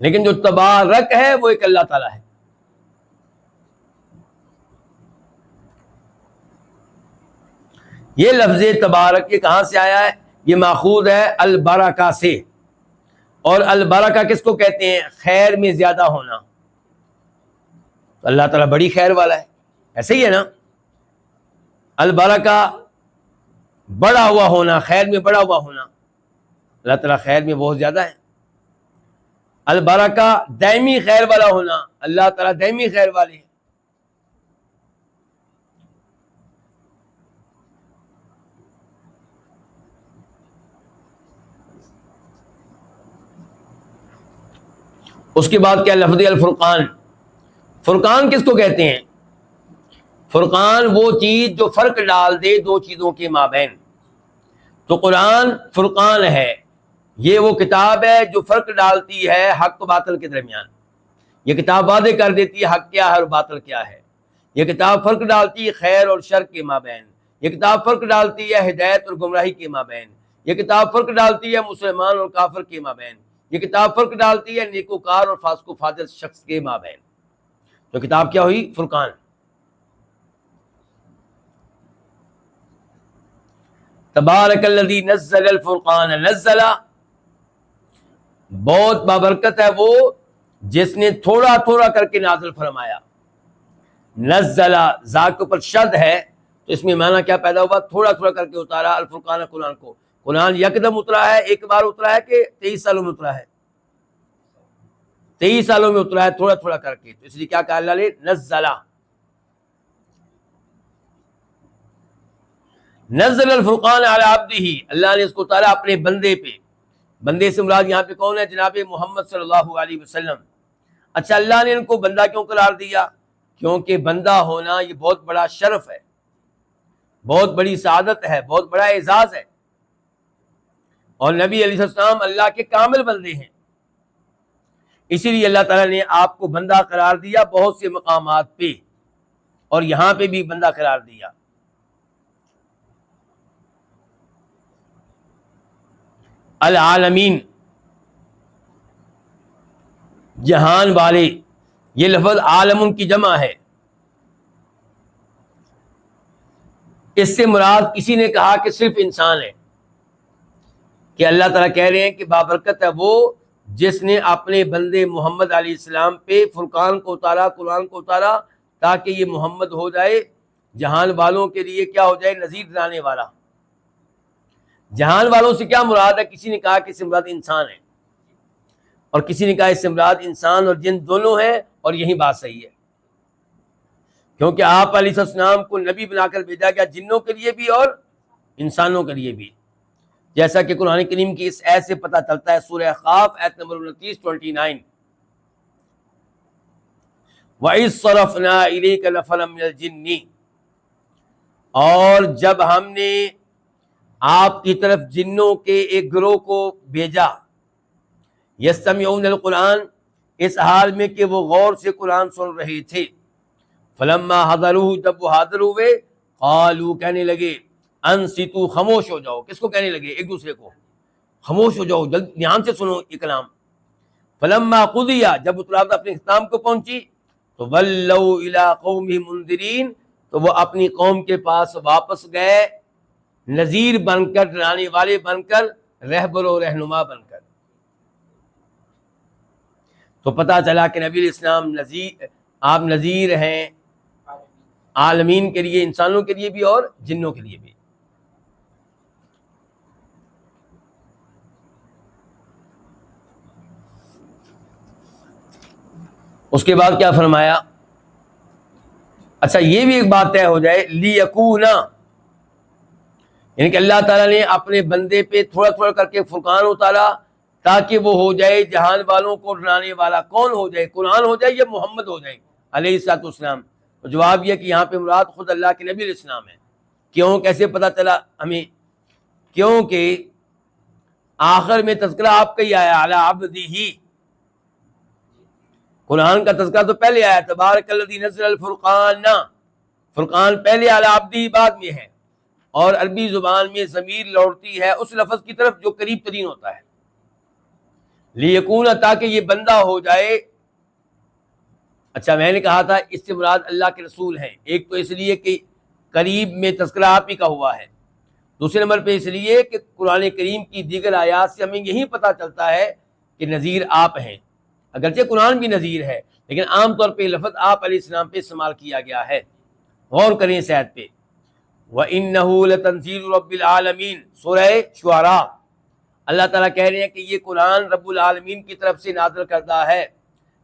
لیکن جو تبارک ہے وہ ایک اللہ تعالیٰ ہے. یہ لفظ تبارک یہ کہاں سے آیا ہے؟ یہ ماخوذ ہے البرکہ سے. اور البرکہ کس کو کہتے ہیں؟ خیر میں زیادہ ہونا. تو اللہ تعالیٰ بڑی خیر والا ہے, ایسے ہی ہے نا. البرکہ بڑا ہوا ہونا, خیر میں بڑا ہوا ہونا. اللہ تعالیٰ خیر میں بہت زیادہ ہے. البرکہ دائمی خیر والا ہونا, اللہ تعالیٰ دائمی خیر والے ہیں. اس کے بعد کیا لفظ الفرقان. فرقان کس کو کہتے ہیں؟ فرقان وہ چیز جو فرق ڈال دے دو چیزوں کے مابین. تو قرآن فرقان ہے, یہ وہ کتاب ہے جو فرق ڈالتی ہے حق و باطل کے درمیان. یہ کتاب واضح کر دیتی ہے حق کیا ہے اور باطل کیا ہے. یہ کتاب فرق ڈالتی ہے خیر اور شر کے مابین. یہ کتاب فرق ڈالتی ہے ہدایت اور گمراہی کے مابین. یہ کتاب فرق ڈالتی ہے مسلمان اور کافر کے مابین. یہ کتاب فرق ڈالتی ہے نیکوکار اور فاسق و فاجر شخص کے مابین. تو کتاب کیا ہوئی؟ فرقان. تبارک الذی نزل الفرقان. نزل بہت بابرکت ہے وہ جس نے تھوڑا تھوڑا کر کے نازل فرمایا. نزل ذات کے اوپر شد ہے, تو اس میں معنی کیا پیدا ہوا؟ تھوڑا تھوڑا کر کے اتارا الفرقان قرآن کو. قرآن یکدم اترا ہے, ایک بار اترا ہے کہ 23 سالوں میں اترا ہے؟ 23 سالوں میں اترا ہے تھوڑا تھوڑا کر کے. تو اس لیے کیا کہا اللہ نے؟ نزلہ. نزل الفرقان علی عبدہ, اللہ نے اس کو اتارا اپنے بندے پہ. بندے سے مراد یہاں پہ کون ہے؟ جناب محمد صلی اللہ علیہ وسلم. اچھا, اللہ نے ان کو بندہ کیوں قرار دیا؟ کیونکہ بندہ ہونا یہ بہت بڑا شرف ہے, بہت بڑی سعادت ہے, بہت بڑا اعزاز ہے. اور نبی علیہ السلام اللہ کے کامل بندے ہیں, اسی لیے اللہ تعالیٰ نے آپ کو بندہ قرار دیا بہت سے مقامات پہ, اور یہاں پہ بھی بندہ قرار دیا. العالمین, جہان والے. یہ لفظ عالم کی جمع ہے. اس سے مراد کسی نے کہا کہ صرف انسان ہے, کہ اللہ تعالیٰ کہہ رہے ہیں کہ بابرکت ہے وہ جس نے اپنے بندے محمد علیہ السلام پہ فرقان کو اتارا, قرآن کو اتارا, تاکہ یہ محمد ہو جائے جہان والوں کے لیے کیا ہو جائے؟ نذیر دلانے والا. جہان والوں سے کیا مراد ہے؟ کسی نے کہا کہ اس سے مراد انسان ہے, اور کسی نے کہا اس سے مراد انسان اور جن دونوں ہیں, اور یہی بات صحیح ہے, کیونکہ آپ علیہ السلام کو نبی بنا کر بھیجا گیا جنوں کے لیے بھی اور انسانوں کے لیے بھی. جیسا کہ قرآن کریم کی اس آیت سے پتہ چلتا ہے, سورہ قاف آیت نمبر 29 وَإِذْ صَرَفْنَا إِلَيْكَ نَفَرًا مِنَ الْجِنِّ, اور جب ہم نے آپ کی طرف جنوں کے ایک گروہ کو بھیجا, یستمعون القرآن, اس حال میں کہ وہ غور سے قرآن سن رہے تھے. فلما حضروہ, جب وہ حاضر ہوئے, قالوا, کہنے لگے, انصتوا, خاموش ہو جاؤ. کس کو کہنے لگے؟ ایک دوسرے کو, خاموش ہو جاؤ, جلد دھیان سے سنو یہ کلام. فلما قضی, جب اطلاع اپنے اختتام کو پہنچی, تو ولوا الی قومہم منذرین, تو وہ اپنی قوم کے پاس واپس گئے نذیر بن کر, ڈرانے والے بن کر, رہبر و رہنما بن کر. تو پتہ چلا کہ نبی علیہ السلام نذیر, آپ نذیر ہیں عالمین کے لیے, انسانوں کے لیے بھی اور جنوں کے لیے بھی. اس کے بعد کیا فرمایا؟ اچھا, یہ بھی ایک بات طے ہو جائے, لیکونا, یعنی کہ اللہ تعالیٰ نے اپنے بندے پہ تھوڑا تھوڑا کر کے فرقان اتارا تاکہ وہ ہو جائے جہان والوں کو ڈرانے والا. کون ہو جائے؟ قرآن ہو جائے یا محمد ہو جائے علیہ الصلوۃ والسلام؟ تو جواب یہ کہ یہاں پہ مراد خود اللہ کے نبی علیہ السلام ہے. کیوں؟ کیسے پتہ چلا ہمیں؟ کیونکہ آخر میں تذکرہ آپ کا ہی آیا علی عبدہ. قرآن کا تذکرہ تو پہلے آیا تبارک الذی نزل الفرقان، فرقان پہلے علی عبدہ بعد میں ہے. اور عربی زبان میں ضمیر لوٹتی ہے اس لفظ کی طرف جو قریب ترین ہوتا ہے. لیکون، تاکہ یہ بندہ ہو جائے. اچھا میں نے کہا تھا اس سے مراد اللہ کے رسول ہیں. ایک تو اس لیے کہ قریب میں تذکرہ آپ ہی کا ہوا ہے، دوسرے نمبر پہ اس لیے کہ قرآن کریم کی دیگر آیات سے ہمیں یہی پتہ چلتا ہے کہ نذیر آپ ہیں. اگرچہ قرآن بھی نذیر ہے لیکن عام طور پہ لفظ آپ علیہ السلام پہ استعمال کیا گیا ہے. غور کریں اس آیت پہ. وَإِنَّهُ لَتَنزِيلُ رَبِّ الْعَالَمِينَ، سورہ شعراء. اللہ تعالیٰ کہہ رہے ہیں کہ یہ قرآن رب العالمین کی طرف سے نازل کردہ ہے.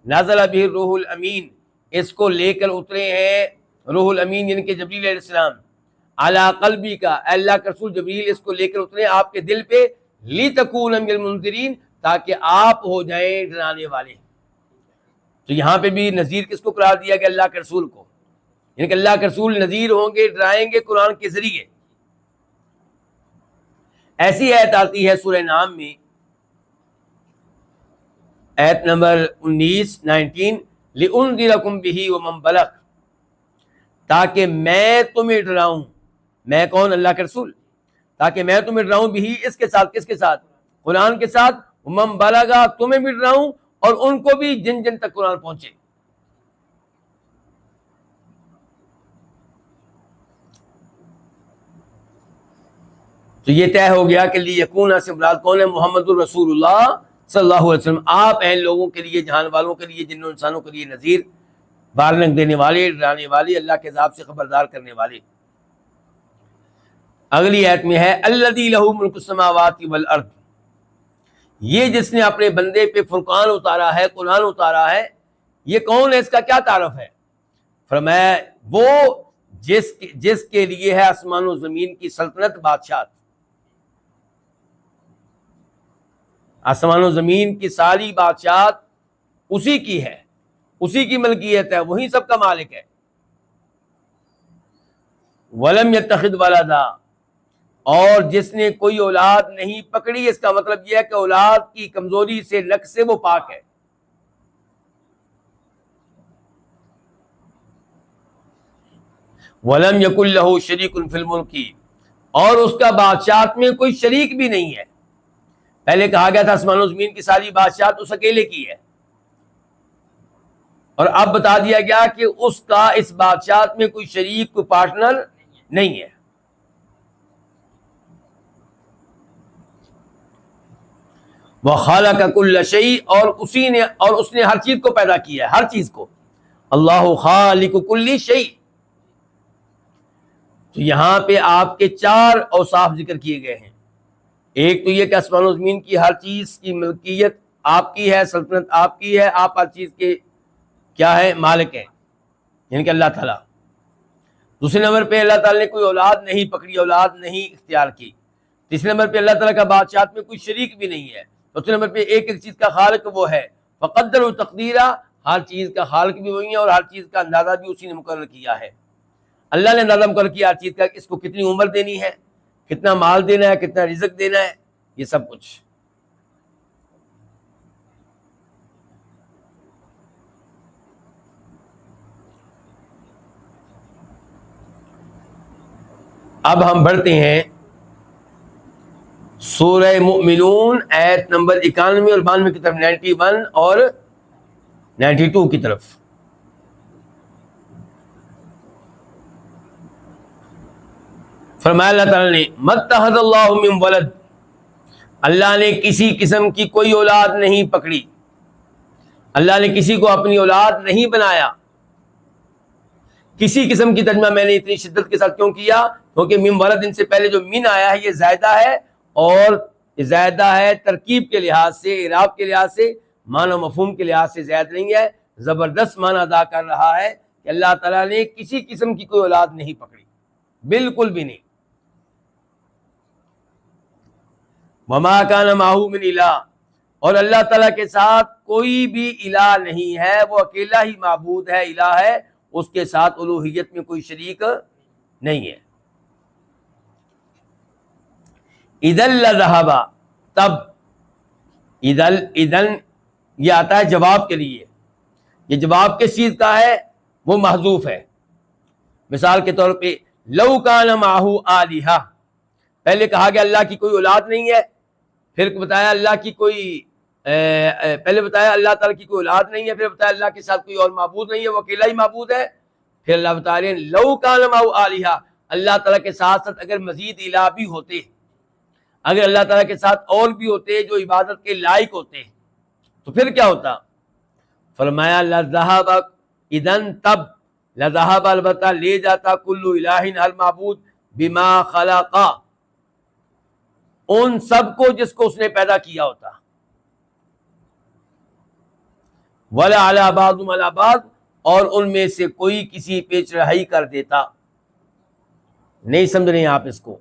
نازل بہ الروح الامین، اس کو لے کر اترے ہیں روح الامین یعنی کہ جبریل علیہ السلام. علی قلبی کا، اللہ کے رسول جبریل اس کو لے کر اترے آپ کے دل پہ. لِتَكُونَ مِنَ الْمُنذِرِينَ، تاکہ آپ ہو جائیں ڈرانے والے. تو یہاں پہ بھی نذیر کس کو قرار دیا گیا؟ اللہ کے رسول کو. یعنی کہ اللہ کے رسول نذیر ہوں گے، ڈرائیں گے قرآن کے ذریعے. ایسی آیت آتی ہے سورہ نام میں، آیت نمبر 19 لِأُنذِرَكُمْ بِهِ وَمَنْ بَلَغَ، تاکہ میں تمہیں ڈراؤں. میں کون؟ اللہ کے رسول. تاکہ میں تمہیں ڈراؤں بھی اس کے ساتھ. کس کے ساتھ؟ قرآن کے ساتھ. وَمَنْ بَلَغَ، تمہیں بھی ڈراؤں اور ان کو بھی جن جن تک قرآن پہنچے. تو یہ طے ہو گیا کہ لیکون سے مراد کون ہے؟ محمد الرسول اللہ صلی اللہ علیہ وسلم. آپ ہیں لوگوں کے لیے، جہان والوں کے لیے، جنوں انسانوں کے لیے نذیر، وارننگ دینے والے، ڈرانے والے، اللہ کے عذاب سے خبردار کرنے والے. اگلی آیت میں ہے الذی لہ ملک السماوات والارض، یہ جس نے اپنے بندے پہ فرقان اتارا ہے، قرآن اتارا ہے. یہ کون ہے؟ اس کا کیا تعارف ہے؟ فرمایا وہ جس کے لیے ہے آسمان و زمین کی سلطنت، بادشاہت. آسمان و زمین کی ساری بادشاہت اسی کی ہے، اسی کی ملکیت ہے، وہی سب کا مالک ہے. ولم یتخذ ولدا، اور جس نے کوئی اولاد نہیں پکڑی. اس کا مطلب یہ ہے کہ اولاد کی کمزوری سے، نقص سے وہ پاک ہے. ولم یکن لہ شریک فی الملک، اور اس کا بادشاہت میں کوئی شریک بھی نہیں ہے. پہلے کہا گیا تھا آسمان و زمین کی ساری بادشاہت اس اکیلے کی ہے، اور اب بتا دیا گیا کہ اس کا اس بادشاہت میں کوئی شریک، کوئی پارٹنر نہیں ہے. وَخَلَقَ كُلَّ شَيْءٍ، اور اس نے ہر چیز کو پیدا کیا ہے، ہر چیز کو. اللہ خالق کل شیء. تو یہاں پہ آپ کے 4 اوصاف ذکر کیے گئے ہیں. ایک تو یہ کہ آسمان و زمین کی ہر چیز کی ملکیت آپ کی ہے، سلطنت آپ کی ہے، آپ ہر چیز کے کیا ہے؟ مالک ہیں، یعنی کہ اللہ تعالیٰ. دوسرے نمبر پہ اللہ تعالیٰ نے کوئی اولاد نہیں پکڑی، اولاد نہیں اختیار کی. تیسرے نمبر پہ اللہ تعالیٰ کا بادشاہت میں کوئی شریک بھی نہیں ہے. چوتھے نمبر پہ ایک ایک چیز کا خالق وہ ہے. فقدر تقدیرہ، ہر چیز کا خالق بھی وہی ہے اور ہر چیز کا اندازہ بھی اسی نے مقرر کیا ہے. اللہ نے اندازہ مقرر کیا ہر چیز کا، اس کو کتنی عمر دینی ہے، کتنا مال دینا ہے، کتنا رزق دینا ہے، یہ سب کچھ. اب ہم بڑھتے ہیں سورہ مؤمنون آیت نمبر 91 اور 92 کی طرف، 91 اور 92 کی طرف. فرمایا اللہ تعالیٰ نے متخذ اللہ من ولد، اللہ نے کسی قسم کی کوئی اولاد نہیں پکڑی، اللہ نے کسی کو اپنی اولاد نہیں بنایا. کسی قسم کی ترجمہ میں نے اتنی شدت کے ساتھ کیوں کیا؟ کیونکہ من ولد ان سے پہلے جو من آیا ہے یہ زائدہ ہے، اور زائدہ ہے ترکیب کے لحاظ سے، اعراب کے لحاظ سے، معنی و مفہوم کے لحاظ سے زائد نہیں ہے، زبردست معنی ادا کر رہا ہے کہ اللہ تعالیٰ نے کسی قسم کی کوئی اولاد نہیں پکڑی، بالکل بھی نہیں. وما کان معہ من الہ، اور اللہ تعالیٰ کے ساتھ کوئی بھی الہ نہیں ہے، وہ اکیلا ہی معبود ہے، الہ ہے، اس کے ساتھ الوہیت میں کوئی شریک نہیں ہے۔ اذا لذهب، تب، اذن یہ آتا ہے جواب کے لیے، یہ جواب کس چیز کا ہے؟ وہ محذوف ہے۔ مثال کے طور پہ لو کان معہ آلہہ، پہلے کہا گیا اللہ کی کوئی اولاد نہیں ہے، پھر بتایا اللہ کی کوئی پہلے بتایا اللہ تعالیٰ کی کوئی اولاد نہیں ہے، پھر بتایا اللہ کے ساتھ کوئی اور معبود نہیں ہے، وہ اکیلا ہی معبود ہے۔ پھر اللہ بتا رہے ہیں لو کان معہ آلہہ، اللہ تعالیٰ کے ساتھ ساتھ اگر مزید الہ بھی ہوتے، اگر اللہ تعالیٰ کے ساتھ اور بھی ہوتے جو عبادت کے لائق ہوتے تو پھر کیا ہوتا؟ فرمایا لذہب، اذن تب، لذہب البتہ لے جاتا، کل الہ ہر معبود، بما خلق، ان سب کو جس کو اس نے پیدا کیا ہوتا، ولا علی بعض علی بعض، اور ان میں سے کوئی کسی پہ چڑھائی کر دیتا۔ نہیں سمجھ رہے ہیں آپ اس کو؟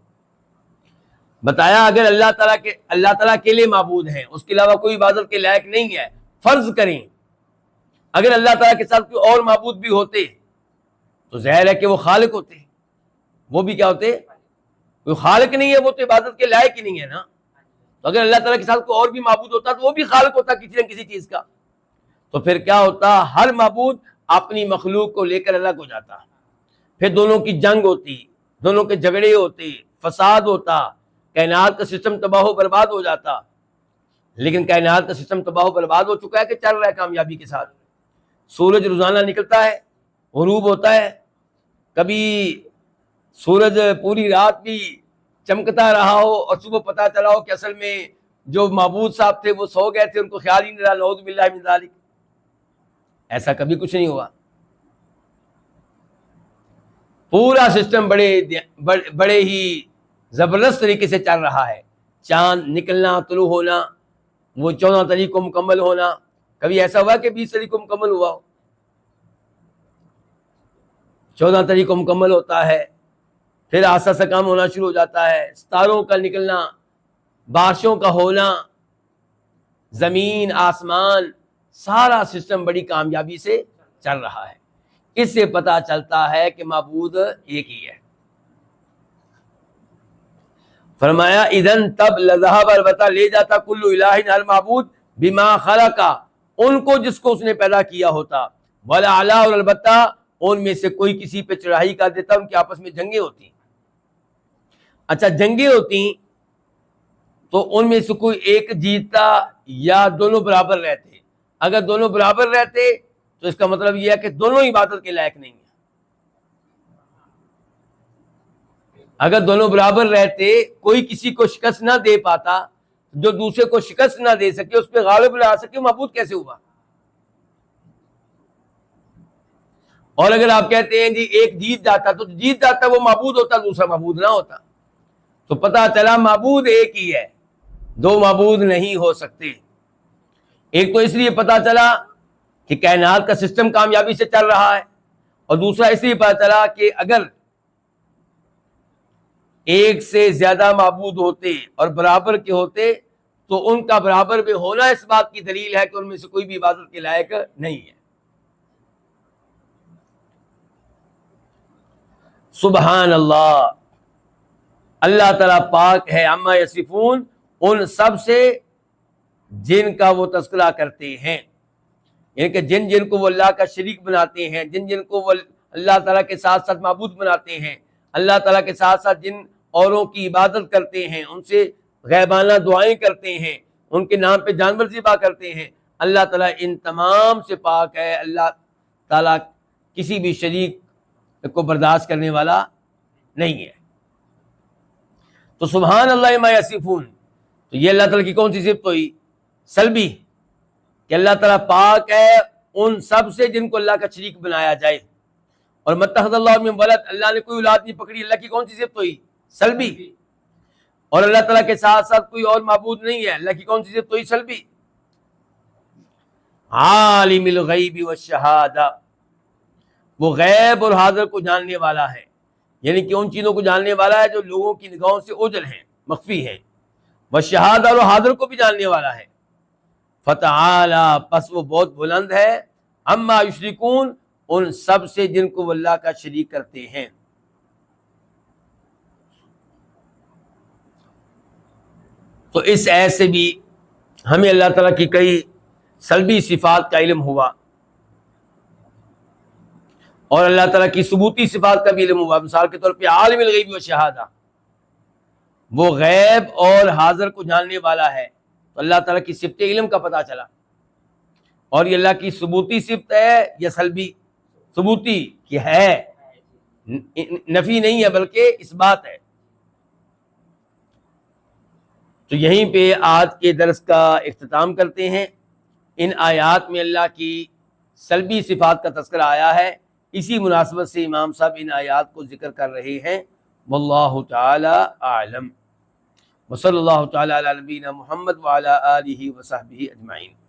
بتایا اگر اللہ تعالیٰ کے لیے معبود ہیں، اس کے علاوہ کوئی عبادت کے لائق نہیں ہے، فرض کریں اگر اللہ تعالیٰ کے ساتھ کوئی اور معبود بھی ہوتے تو ظاہر ہے کہ وہ خالق ہوتے، وہ بھی کیا ہوتے؟ کوئی خالق نہیں ہے، وہ تو عبادت کے لائق ہی نہیں ہے نا۔ تو اگر اللہ تعالیٰ کے ساتھ کوئی اور بھی معبود ہوتا تو وہ بھی خالق ہوتا کسی نہ کسی چیز کا، تو پھر کیا ہوتا؟ ہر معبود اپنی مخلوق کو لے کر الگ ہو جاتا، پھر دونوں کی جنگ ہوتی، دونوں کے جھگڑے ہوتے، فساد ہوتا، کائنات کا سسٹم تباہ و برباد ہو جاتا۔ لیکن کائنات کا سسٹم تباہ و برباد ہو چکا ہے کہ چل رہا ہے کامیابی کے ساتھ؟ سورج روزانہ نکلتا ہے، غروب ہوتا ہے، کبھی سورج پوری رات بھی چمکتا رہا ہو اور صبح پتہ چلا ہو کہ اصل میں جو معبود صاحب تھے وہ سو گئے تھے، ان کو خیال ہی نہیں رہا، نعوذ باللہ من ذالک۔ ایسا کبھی کچھ نہیں ہوا، پورا سسٹم بڑے ہی زبردست طریقے سے چل رہا ہے۔ چاند نکلنا، طلوع ہونا، وہ 14 تاریخ کو مکمل ہونا، کبھی ایسا ہوا کہ 20 تاریخ کو مکمل ہوا ہو؟ 14 تاریخ کو مکمل ہوتا ہے، پھر آہستہ آہستہ کام ہونا شروع ہو جاتا ہے، ستاروں کا نکلنا، بارشوں کا ہونا، زمین آسمان، سارا سسٹم بڑی کامیابی سے چل رہا ہے۔ اس سے پتہ چلتا ہے کہ معبود ایک ہی ہے۔ فرمایا اذن تب، لذہب البتہ لے جاتا، کل الہ ہر معبود، بما خلق، ان کو جس کو اس نے پیدا کیا ہوتا، ولا علی، اور البتہ ان میں سے کوئی کسی پہ چڑھائی کر دیتا، ان کے آپس میں جنگیں ہوتی۔ اچھا جنگیں ہوتی تو ان میں سے کوئی ایک جیتتا یا دونوں برابر رہتے؟ اگر دونوں برابر رہتے تو اس کا مطلب یہ ہے کہ دونوں عبادت کے لائق نہیں ہیں۔ اگر دونوں برابر رہتے، کوئی کسی کو شکست نہ دے پاتا، جو دوسرے کو شکست نہ دے سکے، اس پہ غالب لا سکے، معبود کیسے ہوا؟ اور اگر آپ کہتے ہیں جی ایک جیت جاتا تو جیت جاتا وہ معبود ہوتا، دوسرا معبود نہ ہوتا، تو پتہ چلا معبود ایک ہی ہے، دو معبود نہیں ہو سکتے۔ ایک تو اس لیے پتہ چلا کہ کائنات کا سسٹم کامیابی سے چل رہا ہے، اور دوسرا اس لیے پتہ چلا کہ اگر ایک سے زیادہ معبود ہوتے اور برابر کے ہوتے تو ان کا برابر میں ہونا اس بات کی دلیل ہے کہ ان میں سے کوئی بھی عبادت کے لائق نہیں ہے۔ سبحان اللہ، اللہ تعالیٰ پاک ہے، عما یصفون، ان سب سے جن کا وہ تذکرہ کرتے ہیں، یعنی کہ جن کو وہ اللہ کا شریک بناتے ہیں، جن کو وہ اللہ تعالیٰ کے ساتھ ساتھ معبود بناتے ہیں، اللہ تعالیٰ کے ساتھ ساتھ جن اوروں کی عبادت کرتے ہیں، ان سے غیبانہ دعائیں کرتے ہیں، ان کے نام پہ جانور ذبح کرتے ہیں، اللہ تعالیٰ ان تمام سے پاک ہے۔ اللہ تعالیٰ کسی بھی شریک کو برداشت کرنے والا نہیں ہے۔ تو سبحان اللہ ما یصفون، تو یہ اللہ تعالیٰ کی کون سی صفت ہوئی؟ سلبی، کہ اللہ تعالیٰ پاک ہے ان سب سے جن کو اللہ کا شریک بنایا جائے۔ اور متخذ اللہ من ولد، اللہ نے کوئی اولاد نہیں پکڑی، اللہ کی کون سی صفت ہوئی؟ سلبی۔ اور اللہ تعالیٰ کے ساتھ ساتھ کوئی اور معبود نہیں ہے، اللہ کی کون سی صفت ہوئی؟ سلبی۔ عالم الغیب والشہادہ، وہ غیب اور حاضر کو جاننے والا ہے، یعنی کہ ان چیزوں کو جاننے والا ہے جو لوگوں کی نگاہوں سے اوجھل ہیں، مخفی ہیں، والشہادہ، اور حاضر کو بھی جاننے والا ہے۔ فتعالی پس وہ بہت بلند ہے، عما یشرکون ان سب سے جن کو وہ اللہ کا شریک کرتے ہیں۔ تو اس آیت سے بھی ہمیں اللہ تعالیٰ کی کئی سلبی صفات کا علم ہوا اور اللہ تعالیٰ کی ثبوتی صفات کا بھی علم ہوا۔ مثال کے طور پہ عالم الغیب و شہادہ، وہ غیب اور حاضر کو جاننے والا ہے، تو اللہ تعالیٰ کی صفت علم کا پتہ چلا۔ اور یہ اللہ کی ثبوتی صفت ہے یا سلبی؟ ثبوتی کہ ہے، نفی نہیں ہے بلکہ اس بات ہے۔ تو یہیں پہ آج کے درس کا اختتام کرتے ہیں۔ ان آیات میں اللہ کی سلبی صفات کا تذکرہ آیا ہے، اسی مناسبت سے امام صاحب ان آیات کو ذکر کر رہے ہیں۔ واللہ تعالی اعلم، وصلی اللہ تعالی علی نبینا محمد وعلی آلہ وصحبہ اجمعین۔